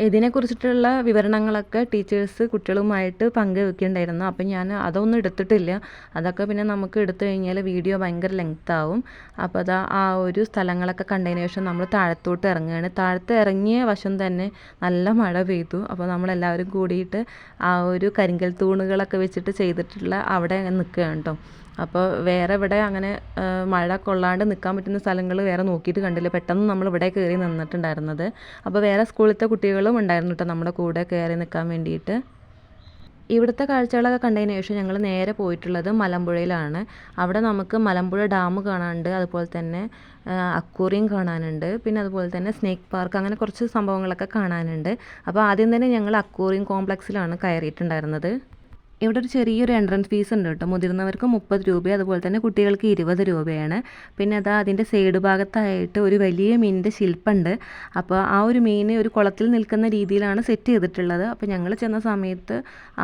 ഇതിനെക്കുറിച്ചിട്ടുള്ള വിവരണങ്ങളൊക്കെ ടീച്ചേഴ്സ് കുട്ടികളുമായിട്ട് പങ്കുവെക്കുന്നുണ്ടായിരുന്നു. അപ്പം ഞാൻ അതൊന്നും എടുത്തിട്ടില്ല. അതൊക്കെ പിന്നെ നമുക്ക് എടുത്തു കഴിഞ്ഞാൽ വീഡിയോ ഭയങ്കര ലെങ്ത് ആവും. അപ്പോൾ അതാ ആ ഒരു സ്ഥലങ്ങളൊക്കെ കണ്ടതിന് ശേഷം നമ്മൾ താഴത്തോട്ട് ഇറങ്ങുകയാണ്. താഴത്ത് ഇറങ്ങിയ വശം തന്നെ നല്ല മഴ പെയ്തു. അപ്പോൾ നമ്മളെല്ലാവരും കൂടിയിട്ട് ആ ഒരു കരിങ്കൽ തൂണുകളൊക്കെ വെച്ചിട്ട് ചെയ്തിട്ടുള്ള അവിടെ നിൽക്കുകയാണ് കേട്ടോ. അപ്പോൾ വേറെ ഇവിടെ അങ്ങനെ മഴ കൊള്ളാണ്ട് നിൽക്കാൻ പറ്റുന്ന സ്ഥലങ്ങൾ വേറെ നോക്കിയിട്ട് കണ്ടില്ല. പെട്ടെന്ന് നമ്മൾ ഇവിടെ കയറി നിന്നിട്ടുണ്ടായിരുന്നത്. അപ്പോൾ വേറെ സ്കൂളിലത്തെ കുട്ടികളും ഉണ്ടായിരുന്നു കേട്ടോ നമ്മുടെ കൂടെ കയറി നിൽക്കാൻ വേണ്ടിയിട്ട്. ഇവിടുത്തെ കാഴ്ചകളൊക്കെ കണ്ടതിന് ശേഷം ഞങ്ങൾ നേരെ പോയിട്ടുള്ളത് മലമ്പുഴയിലാണ്. അവിടെ നമുക്ക് മലമ്പുഴ ഡാം കാണാനുണ്ട്. അതുപോലെ തന്നെ അക്വേറിയം കാണാനുണ്ട്. പിന്നെ അതുപോലെ തന്നെ സ്നേക്ക് പാർക്ക്, അങ്ങനെ കുറച്ച് സംഭവങ്ങളൊക്കെ കാണാനുണ്ട്. അപ്പോൾ ആദ്യം തന്നെ ഞങ്ങൾ അക്വേറിയം കോംപ്ലക്സിലാണ് കയറിയിട്ടുണ്ടായിരുന്നത്. ഇവിടെ ഒരു ചെറിയൊരു എൻട്രൻസ് ഫീസ് ഉണ്ട് കേട്ടോ. മുതിർന്നവർക്ക് 30 രൂപ, അതുപോലെ തന്നെ കുട്ടികൾക്ക് 20 രൂപയാണ്. പിന്നെ അതാ അതിൻ്റെ സൈഡ് ഭാഗത്തായിട്ട് ഒരു വലിയ മീനിൻ്റെ ശില്പമുണ്ട്. അപ്പോൾ ആ ഒരു മീൻ ഒരു കുളത്തിൽ നിൽക്കുന്ന രീതിയിലാണ് സെറ്റ് ചെയ്തിട്ടുള്ളത്. അപ്പോൾ ഞങ്ങൾ ചെന്ന സമയത്ത്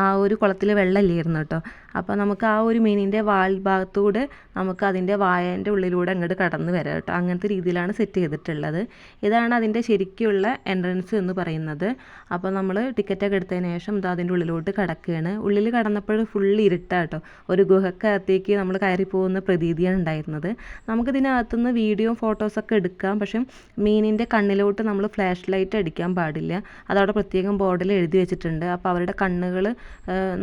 ആ ഒരു കുളത്തിൽ വെള്ളമില്ലായിരുന്നു കേട്ടോ. അപ്പോൾ നമുക്ക് ആ ഒരു മീനിൻ്റെ വാൽ ഭാഗത്തൂടെ നമുക്ക് അതിൻ്റെ വായൻ്റെ ഉള്ളിലൂടെ അങ്ങോട്ട് കടന്ന് വരാം കേട്ടോ. അങ്ങനത്തെ രീതിയിലാണ് സെറ്റ് ചെയ്തിട്ടുള്ളത്. ഇതാണ് അതിൻ്റെ ശരിക്കുള്ള എൻട്രൻസ് എന്ന് പറയുന്നത്. അപ്പോൾ നമ്മൾ ടിക്കറ്റൊക്കെ എടുത്തതിന് ശേഷം ഇത് അതിൻ്റെ ഉള്ളിലോട്ട് കടക്കുകയാണ്. ഉള്ളിൽ കടന്നപ്പോൾ ഫുൾ ഇരുട്ടാട്ടോ. ഒരു ഗുഹക്കകത്തേക്ക് നമ്മൾ കയറി പോകുന്ന പ്രതീതിയാണ് ഉണ്ടായിരുന്നത്. നമുക്കിതിനകത്തുനിന്ന് വീഡിയോ ഫോട്ടോസൊക്കെ എടുക്കാം. പക്ഷേ മീനിൻ്റെ കണ്ണിലോട്ട് നമ്മൾ ഫ്ലാഷ് ലൈറ്റ് അടിക്കാൻ പാടില്ല. അതവിടെ പ്രത്യേകം ബോർഡിൽ എഴുതി വെച്ചിട്ടുണ്ട്. അപ്പോൾ അവരുടെ കണ്ണുകൾ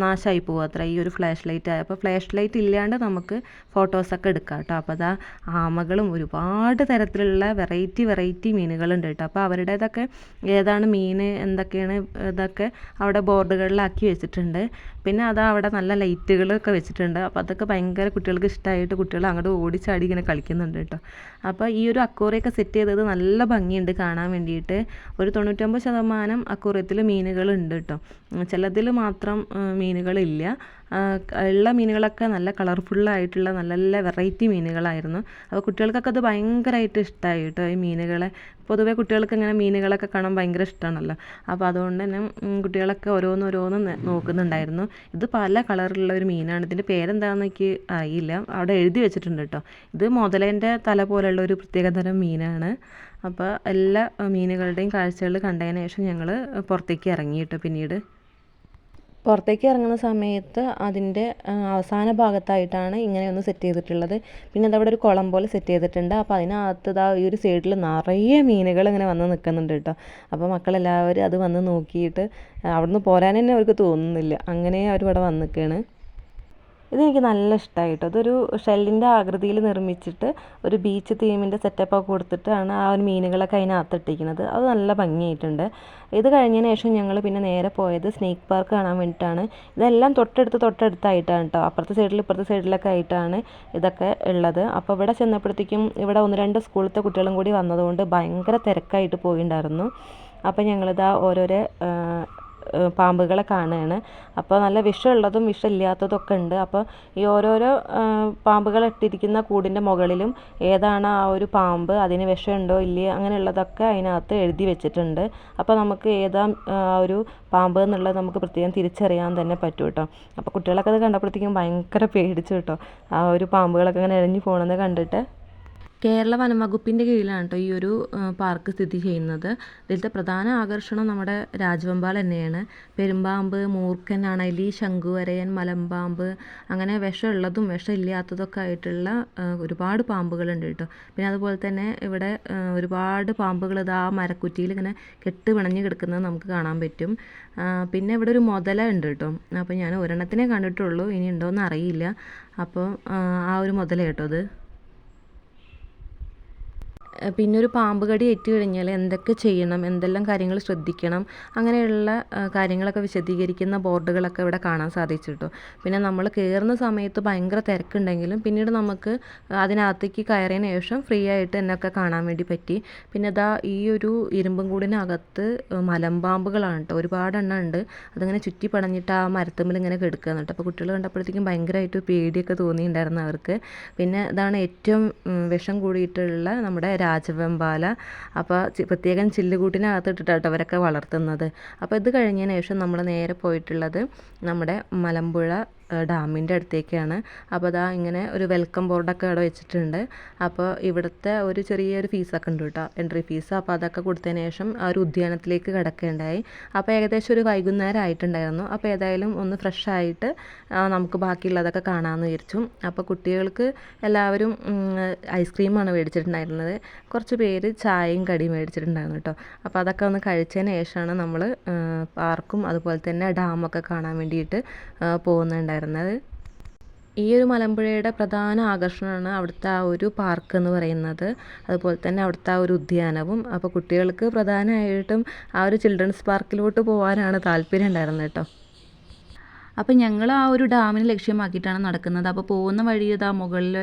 നാശമായി പോകും അത്ര ഈ ഒരു ഫ്ലാഷ് ലൈറ്റ് ആയ. അപ്പോൾ ഫ്ലാഷ് ലൈറ്റ് ഇല്ലാണ്ട് നമുക്ക് ഫോട്ടോസൊക്കെ എടുക്കാം കേട്ടോ. അപ്പോൾ അതാ ആമകളും ഒരുപാട് തരത്തിലുള്ള വെറൈറ്റി മീനുകളുണ്ട് കേട്ടോ. അപ്പോൾ അവരുടേതൊക്കെ ഏതാണ് മീൻ എന്തൊക്കെയാണ് ഇതൊക്കെ അവിടെ ബോർഡുകളിലാക്കി വെച്ചിട്ടുണ്ട്. പിന്നെ അതാ അവിടെ നല്ല ലൈറ്റുകളൊക്കെ വെച്ചിട്ടുണ്ട്. അപ്പോൾ അതൊക്കെ ഭയങ്കര കുട്ടികൾക്ക് ഇഷ്ടമായിട്ട് കുട്ടികൾ അങ്ങോട്ട് ഓടിച്ചാടി ഇങ്ങനെ കളിക്കുന്നുണ്ട് കേട്ടോ. അപ്പോൾ ഈ ഒരു അക്വേറിയൊക്കെ സെറ്റ് ചെയ്തത് നല്ല ഭംഗിയുണ്ട് കാണാൻ വേണ്ടിയിട്ട്. ഒരു 99% അക്വേറിയത്തിൽ മീനുകളുണ്ട് കേട്ടോ. ചിലതിൽ മാത്രം മീനുകളില്ല. ഉള്ള മീനുകളൊക്കെ നല്ല കളർഫുള്ളായിട്ടുള്ള നല്ല നല്ല വെറൈറ്റി മീനുകളായിരുന്നു. അപ്പോൾ കുട്ടികൾക്കൊക്കെ അത് ഭയങ്കരമായിട്ട് ഇഷ്ടമായി കേട്ടോ ഈ മീനുകളെ. പൊതുവേ കുട്ടികൾക്ക് ഇങ്ങനെ മീനുകളൊക്കെ കാണാൻ ഭയങ്കര ഇഷ്ടമാണല്ലോ. അപ്പോൾ അതുകൊണ്ട് തന്നെ കുട്ടികളൊക്കെ ഓരോന്ന് നോക്കുന്നുണ്ടായിരുന്നു. ഇത് പല കളറിലുള്ള ഒരു മീനാണ്. ഇതിൻ്റെ പേരെന്താണെന്ന് എനിക്ക് അറിയില്ല. അവിടെ എഴുതി വെച്ചിട്ടുണ്ട് കേട്ടോ. ഇത് മുതലേൻ്റെ തല പോലെയുള്ള ഒരു പ്രത്യേകതരം മീനാണ്. അപ്പോൾ എല്ലാ മീനുകളുടെയും കാഴ്ചകൾ കണ്ടതിന് ശേഷം ഞങ്ങൾ പുറത്തേക്ക് ഇറങ്ങി കേട്ടോ. പിന്നീട് പുറത്തേക്ക് ഇറങ്ങുന്ന സമയത്ത് അതിൻ്റെ അവസാന ഭാഗത്തായിട്ടാണ് ഇങ്ങനെയൊന്ന് സെറ്റ് ചെയ്തിട്ടുള്ളത്. പിന്നെ അതവിടെ ഒരു കുളം പോലെ സെറ്റ് ചെയ്തിട്ടുണ്ട്. അപ്പോൾ അതിനകത്ത് ഈ ഒരു സൈഡിൽ നിറയെ മീനുകൾ ഇങ്ങനെ വന്ന് നിൽക്കുന്നുണ്ട് കേട്ടോ. അപ്പോൾ മക്കളെല്ലാവരും അത് വന്ന് നോക്കിയിട്ട് അവിടുന്ന് പോരാൻ തന്നെ അവർക്ക് തോന്നുന്നില്ല. അങ്ങനെ അവർ ഇവിടെ വന്ന് നിൽക്കുകയാണ്. ഇതെനിക്ക് നല്ല ഇഷ്ടമായി കേട്ടോ. അതൊരു ഷെല്ലിൻ്റെ ആകൃതിയിൽ നിർമ്മിച്ചിട്ട് ഒരു ബീച്ച് തീമിൻ്റെ സെറ്റപ്പൊക്കെ കൊടുത്തിട്ടാണ് ആ ഒരു മീനുകളൊക്കെ അതിനകത്ത് ഇട്ടിരിക്കുന്നത്. അത് നല്ല ഭംഗിയായിട്ടുണ്ട്. ഇത് കഴിഞ്ഞതിന് ശേഷം ഞങ്ങൾ പിന്നെ നേരെ പോയത് സ്നേക്ക് പാർക്ക് കാണാൻ വേണ്ടിയിട്ടാണ്. ഇതെല്ലാം തൊട്ടടുത്തായിട്ടാണ് കേട്ടോ. അപ്പുറത്തെ സൈഡിൽ ഇപ്പുറത്തെ സൈഡിലൊക്കെ ആയിട്ടാണ് ഇതൊക്കെ ഉള്ളത്. അപ്പോൾ ഇവിടെ ചെന്നപ്പോഴത്തേക്കും ഇവിടെ 1-2 സ്കൂളിലത്തെ കുട്ടികളും കൂടി വന്നതുകൊണ്ട് ഭയങ്കര തിരക്കായിട്ട് പോയിട്ടുണ്ടായിരുന്നു. അപ്പോൾ ഞങ്ങളിതാ ഓരോരോ പാമ്പുകളെ കാണുകയാണ്. അപ്പോൾ നല്ല വിഷമുള്ളതും വിഷമില്ലാത്തതും ഒക്കെ ഉണ്ട്. അപ്പോൾ ഈ ഓരോരോ പാമ്പുകൾ ഇട്ടിരിക്കുന്ന കൂടിൻ്റെ മുകളിലും ഏതാണ് ആ ഒരു പാമ്പ്, അതിന് വിഷമുണ്ടോ ഇല്ലയോ അങ്ങനെയുള്ളതൊക്കെ അതിനകത്ത് എഴുതി വെച്ചിട്ടുണ്ട്. അപ്പോൾ നമുക്ക് ഏതാ ഒരു പാമ്പ് എന്നുള്ളത് നമുക്ക് പ്രത്യേകം തിരിച്ചറിയാൻ തന്നെ പറ്റും കേട്ടോ. അപ്പോൾ കുട്ടികളൊക്കെ അത് കണ്ടപ്പോഴത്തേക്കും ഭയങ്കര പേടിച്ചു കേട്ടോ. ആ ഒരു പാമ്പുകളൊക്കെ ഇങ്ങനെ എഴഞ്ഞു പോകണമെന്ന് കണ്ടിട്ട്. കേരള വനംവകുപ്പിൻ്റെ കീഴിലാണ് കേട്ടോ ഈ ഒരു പാർക്ക് സ്ഥിതി ചെയ്യുന്നത്. ഇതിലത്തെ പ്രധാന ആകർഷണം നമ്മുടെ രാജവെമ്പാല തന്നെയാണ്. പെരുമ്പാമ്പ്, മൂർഖൻ, അണലി, ശംഖുവരയൻ, മലമ്പാമ്പ്, അങ്ങനെ വിഷമുള്ളതും വിഷമില്ലാത്തതൊക്കെ ആയിട്ടുള്ള ഒരുപാട് പാമ്പുകളുണ്ട് കേട്ടോ. പിന്നെ അതുപോലെ തന്നെ ഇവിടെ ഒരുപാട് പാമ്പുകൾ ആ മരക്കുറ്റിയിൽ ഇങ്ങനെ കെട്ട് പിണഞ്ഞ് കിടക്കുന്നത് നമുക്ക് കാണാൻ പറ്റും. പിന്നെ ഇവിടെ ഒരു മുതല ഉണ്ട് കേട്ടോ. അപ്പോൾ ഞാൻ ഒരെണ്ണത്തിനെ കണ്ടിട്ടുള്ളൂ, ഇനി ഉണ്ടോയെന്ന് അറിയില്ല. അപ്പോൾ ആ ഒരു മുതല കേട്ടോ അത്. പിന്നെ ഒരു പാമ്പ് കടി ഏറ്റു കഴിഞ്ഞാൽ എന്തൊക്കെ ചെയ്യണം, എന്തെല്ലാം കാര്യങ്ങൾ ശ്രദ്ധിക്കണം, അങ്ങനെയുള്ള കാര്യങ്ങളൊക്കെ വിശദീകരിക്കുന്ന ബോർഡുകളൊക്കെ ഇവിടെ കാണാൻ സാധിച്ചു കേട്ടോ. പിന്നെ നമ്മൾ കയറുന്ന സമയത്ത് ഭയങ്കര തിരക്കുണ്ടെങ്കിലും പിന്നീട് നമുക്ക് അതിനകത്തേക്ക് കയറിയതിന് ശേഷം ഫ്രീ ആയിട്ട് എന്നൊക്കെ കാണാൻ വേണ്ടി പറ്റി. പിന്നെ ഇതാ ഈ ഒരു ഇരുമ്പും കൂടിനകത്ത് മലമ്പാമ്പുകളാണ് കേട്ടോ. ഒരുപാടെണ്ണം ഉണ്ട്. അതിങ്ങനെ ചുറ്റി പടഞ്ഞിട്ട് ആ മരത്തുമ്പിൽ ഇങ്ങനെ കിടക്കുകയാണ് കേട്ടോ. അപ്പോൾ കുട്ടികൾ കണ്ടപ്പോഴത്തേക്കും ഭയങ്കരമായിട്ട് പേടിയൊക്കെ തോന്നിയിട്ടുണ്ടായിരുന്നു അവർക്ക്. പിന്നെ ഇതാണ് ഏറ്റവും വിഷം കൂടിയിട്ടുള്ള നമ്മുടെ രാജവെമ്പാല. അപ്പോൾ പ്രത്യേകം ചില്ലുകൂട്ടിനകത്ത് ഇട്ടിട്ടാട്ടോ അവരൊക്കെ വളർത്തുന്നത്. അപ്പോൾ ഇത് കഴിഞ്ഞതിന് ശേഷം നമ്മൾ നേരെ പോയിട്ടുള്ളത് നമ്മുടെ മലമ്പുഴ ഡാമിൻ്റെ അടുത്തേക്കാണ്. അപ്പോൾ അതാ ഇങ്ങനെ ഒരു വെൽക്കം ബോർഡൊക്കെ അവിടെ വെച്ചിട്ടുണ്ട്. അപ്പോൾ ഇവിടുത്തെ ഒരു ചെറിയൊരു ഫീസൊക്കെ ഉണ്ട് കേട്ടോ, എൻട്രി ഫീസ്. അപ്പോൾ അതൊക്കെ കൊടുത്തതിന് ശേഷം ആ ഒരു ഉദ്യാനത്തിലേക്ക് കിടക്കുകയുണ്ടായി. അപ്പോൾ ഏകദേശം ഒരു വൈകുന്നേരം ആയിട്ടുണ്ടായിരുന്നു. അപ്പോൾ ഏതായാലും ഒന്ന് ഫ്രഷ് ആയിട്ട് നമുക്ക് ബാക്കിയുള്ളതൊക്കെ കാണാമെന്ന് വിചാരിച്ചു. അപ്പോൾ കുട്ടികൾക്ക് എല്ലാവരും ഐസ്ക്രീമാണ് മേടിച്ചിട്ടുണ്ടായിരുന്നത്. കുറച്ച് പേര് ചായയും കടിയും മേടിച്ചിട്ടുണ്ടായിരുന്നു കേട്ടോ. അപ്പോൾ അതൊക്കെ ഒന്ന് കഴിച്ചതിന് ശേഷമാണ് നമ്മൾ പാർക്കും അതുപോലെ തന്നെ ഡാമൊക്കെ കാണാൻ വേണ്ടിയിട്ട് പോകുന്നുണ്ടായിരുന്നത്. ഈ ഒരു മലമ്പുഴയുടെ പ്രധാന ആകർഷണമാണ് അവിടുത്തെ ആ ഒരു പാർക്ക് എന്ന് പറയുന്നത്. അതുപോലെ തന്നെ അവിടുത്തെ ആ ഒരു ഉദ്യാനവും. അപ്പോൾ കുട്ടികൾക്ക് പ്രധാനമായിട്ടും ആ ഒരു ചിൽഡ്രൻസ് പാർക്കിലോട്ട് പോകാനാണ് താല്പര്യം ഉണ്ടായിരുന്നത് കേട്ടോ. അപ്പോൾ ഞങ്ങൾ ആ ഒരു ഡാമിനെ ലക്ഷ്യമാക്കിയിട്ടാണ് നടക്കുന്നത്. അപ്പോൾ പോകുന്ന വഴി ഇതാ മുകളിൽ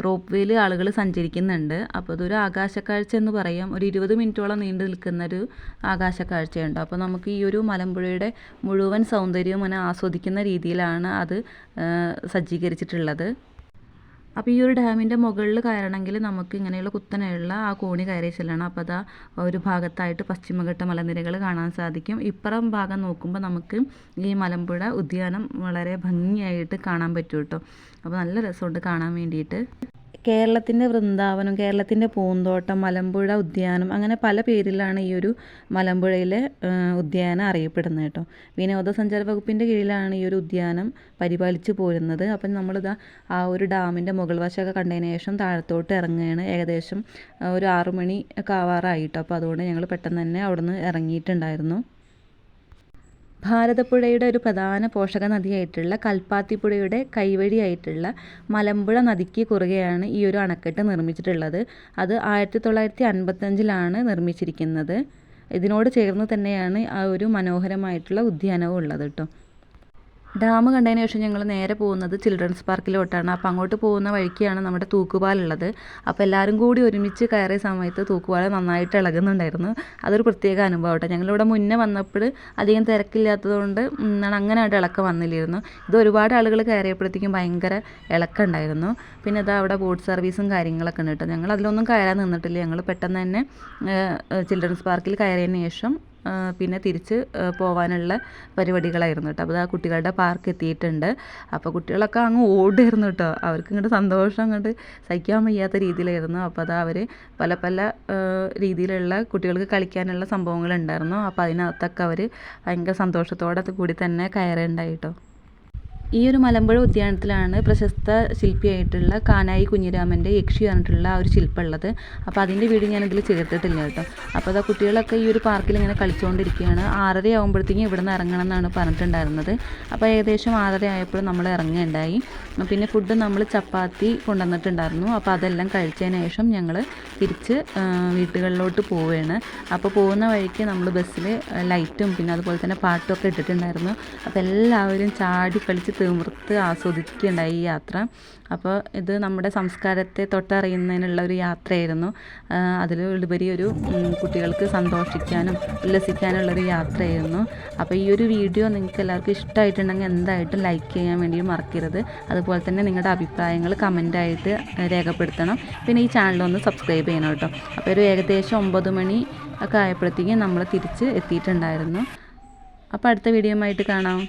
റോപ്പ് വേയിൽ ആളുകൾ സഞ്ചരിക്കുന്നുണ്ട്. അപ്പോൾ അതൊരു ആകാശക്കാഴ്ച എന്ന് പറയാം. ഒരു 20 മിനിറ്റോളം നീണ്ടു നിൽക്കുന്നൊരു ആകാശക്കാഴ്ചയുണ്ട്. അപ്പോൾ നമുക്ക് ഈ ഒരു മലമ്പുഴയുടെ മുഴുവൻ സൗന്ദര്യവും അങ്ങനെ ആസ്വദിക്കുന്ന രീതിയിലാണ് അത് സജ്ജീകരിച്ചിട്ടുള്ളത്. അപ്പോൾ ഈ ഒരു ഡാമിൻ്റെ മുകളിൽ കയറണമെങ്കിൽ നമുക്ക് ഇങ്ങനെയുള്ള കുത്തനെയുള്ള ആ കോണി കയറി ചെല്ലണം. അപ്പോൾ അതാ ഒരു ഭാഗത്തായിട്ട് പശ്ചിമഘട്ട മലനിരകൾ കാണാൻ സാധിക്കും. ഇപ്പുറം ഭാഗം നോക്കുമ്പോൾ നമുക്ക് ഈ മലമ്പുഴ ഉദ്യാനം വളരെ ഭംഗിയായിട്ട് കാണാൻ പറ്റും കേട്ടോ. അപ്പോൾ നല്ല രസമുണ്ട് കാണാൻ വേണ്ടിയിട്ട്. കേരളത്തിൻ്റെ വൃന്ദാവനം, കേരളത്തിൻ്റെ പൂന്തോട്ടം, മലമ്പുഴ ഉദ്യാനം, അങ്ങനെ പല പേരിലാണ് ഈ ഒരു മലമ്പുഴയിലെ ഉദ്യാനം അറിയപ്പെടുന്നത് കേട്ടോ. വിനോദസഞ്ചാര വകുപ്പിൻ്റെ കീഴിലാണ് ഈ ഒരു ഉദ്യാനം പരിപാലിച്ചു പോരുന്നത്. അപ്പം നമ്മളിതാ ആ ഒരു ഡാമിൻ്റെ മുകൾ വശമൊക്കെ കണ്ടതിന് ശേഷം താഴത്തോട്ട് ഇറങ്ങുകയാണ്. ഏകദേശം ഒരു 6 മണി ഒക്കെ ആവാറായിട്ടോ. അപ്പോൾ അതുകൊണ്ട് ഞങ്ങൾ പെട്ടെന്ന് തന്നെ അവിടുന്ന് ഇറങ്ങിയിട്ടുണ്ടായിരുന്നു. ഭാരതപ്പുഴയുടെ ഒരു പ്രധാന പോഷക നദിയായിട്ടുള്ള കൽപ്പാത്തിപ്പുഴയുടെ കൈവഴിയായിട്ടുള്ള മലമ്പുഴ നദിക്ക് കുറുകെയാണ് ഈ ഒരു അണക്കെട്ട് നിർമ്മിച്ചിട്ടുള്ളത്. അത് 1955 നിർമ്മിച്ചിരിക്കുന്നത്. ഇതിനോട് ചേർന്ന് തന്നെയാണ് ആ ഒരു മനോഹരമായിട്ടുള്ള ഉദ്യാനവും ഉള്ളത് കേട്ടോ. ഡാം കണ്ടതിന് ശേഷം ഞങ്ങൾ നേരെ പോകുന്നത് ചിൽഡ്രൻസ് പാർക്കിലോട്ടാണ്. അപ്പോൾ അങ്ങോട്ട് പോകുന്ന വഴിക്കാണ് നമ്മുടെ തൂക്കുപാലുള്ളത്. അപ്പോൾ എല്ലാവരും കൂടി ഒരുമിച്ച് കയറിയ സമയത്ത് തൂക്കുപാൽ നന്നായിട്ട് ഇളകുന്നുണ്ടായിരുന്നു. അതൊരു പ്രത്യേക അനുഭവം കേട്ടോ. ഞങ്ങളിവിടെ മുന്നേ വന്നപ്പോൾ അധികം തിരക്കില്ലാത്തതുകൊണ്ട് അങ്ങനെയായിട്ട് ഇളക്കം വന്നില്ലായിരുന്നു. ഇത് ഒരുപാട് ആളുകൾ കയറിയപ്പോഴത്തേക്കും ഭയങ്കര ഇളക്കം ഉണ്ടായിരുന്നു. പിന്നെ ഇതാ അവിടെ ബോട്ട് സർവീസും കാര്യങ്ങളൊക്കെ ഉണ്ട് കേട്ടോ. ഞങ്ങൾ അതിലൊന്നും കയറാൻ നിന്നിട്ടില്ല. ഞങ്ങൾ പെട്ടെന്ന് തന്നെ ചിൽഡ്രൻസ് പാർക്കിൽ കയറിയതിന് ശേഷം പിന്നെ തിരിച്ച് പോകാനുള്ള പരിപാടികളായിരുന്നു കേട്ടോ. അപ്പോൾ ആ കുട്ടികളുടെ പാർക്ക് എത്തിയിട്ടുണ്ട്. അപ്പോൾ കുട്ടികളൊക്കെ അങ്ങ് ഓടുമായിരുന്നു കേട്ടോ. അവർക്ക് ഇങ്ങോട്ട് സന്തോഷം അങ്ങോട്ട് സഹിക്കാൻ വയ്യാത്ത രീതിയിലായിരുന്നു. അപ്പോൾ അത് അവർ പല രീതിയിലുള്ള കുട്ടികൾക്ക് കളിക്കാനുള്ള സംഭവങ്ങളുണ്ടായിരുന്നു. അപ്പോൾ അതിനകത്തൊക്കെ അവർ ഭയങ്കര സന്തോഷത്തോടെ കൂടി തന്നെ കയറുണ്ടായി കേട്ടോ. ഈ ഒരു മലമ്പുഴ ഉദ്യാനത്തിലാണ് പ്രശസ്ത ശില്പിയായിട്ടുള്ള കാനായി കുഞ്ഞിരാമൻ്റെ യക്ഷി പറഞ്ഞിട്ടുള്ള ആ ഒരു ശില്പം ഉള്ളത്. അപ്പോൾ അതിൻ്റെ വീഡിയോ ഞാനിതിൽ ചേർത്തിട്ടില്ല കേട്ടോ. അപ്പോൾ അതാ കുട്ടികളൊക്കെ ഈ ഒരു പാർക്കിൽ ഇങ്ങനെ കളിച്ചുകൊണ്ടിരിക്കുകയാണ്. 6:30 ആകുമ്പോഴത്തേക്കും ഇവിടെ നിന്ന് ഇറങ്ങണം എന്നാണ് പറഞ്ഞിട്ടുണ്ടായിരുന്നത്. അപ്പോൾ ഏകദേശം 6:30 ആയപ്പോൾ നമ്മൾ ഇറങ്ങുകയുണ്ടായി. പിന്നെ ഫുഡ് നമ്മൾ ചപ്പാത്തി കൊണ്ടുവന്നിട്ടുണ്ടായിരുന്നു. അപ്പോൾ അതെല്ലാം കഴിച്ചതിന് ശേഷം ഞങ്ങൾ തിരിച്ച് വീട്ടുകളിലോട്ട് പോവുകയാണ്. അപ്പോൾ പോകുന്ന വഴിക്ക് നമ്മൾ ബസ്സിൽ ലൈറ്റും പിന്നെ അതുപോലെ തന്നെ പാട്ടും ഒക്കെ ഇട്ടിട്ടുണ്ടായിരുന്നു. അപ്പോൾ എല്ലാവരും ചാടി കളിച്ച് തീർത്ത് ആസ്വദിക്കുകയുണ്ടായി ഈ യാത്ര. അപ്പോൾ ഇത് നമ്മുടെ സംസ്കാരത്തെ തൊട്ടറിയുന്നതിനുള്ള ഒരു യാത്രയായിരുന്നു. അതിലുപരി ഒരു കുട്ടികൾക്ക് സന്തോഷിക്കാനും ഉല്ലസിക്കാനുള്ളൊരു യാത്രയായിരുന്നു. അപ്പോൾ ഈ ഒരു വീഡിയോ നിങ്ങൾക്ക് എല്ലാവർക്കും ഇഷ്ടമായിട്ടുണ്ടെങ്കിൽ എന്തായിട്ടും ലൈക്ക് ചെയ്യാൻ വേണ്ടി മറക്കരുത്. അതുപോലെ തന്നെ നിങ്ങളുടെ അഭിപ്രായങ്ങൾ കമൻ്റായിട്ട് രേഖപ്പെടുത്തണം. പിന്നെ ഈ ചാനലൊന്ന് സബ്സ്ക്രൈബ് ചെയ്യണം കേട്ടോ. അപ്പോൾ ഒരു ഏകദേശം 9 മണി ഒക്കെ ആയപ്പോഴത്തേക്കും നമ്മൾ തിരിച്ച് എത്തിയിട്ടുണ്ടായിരുന്നു. അപ്പോൾ അടുത്ത വീഡിയോ ആയിട്ട് കാണാം.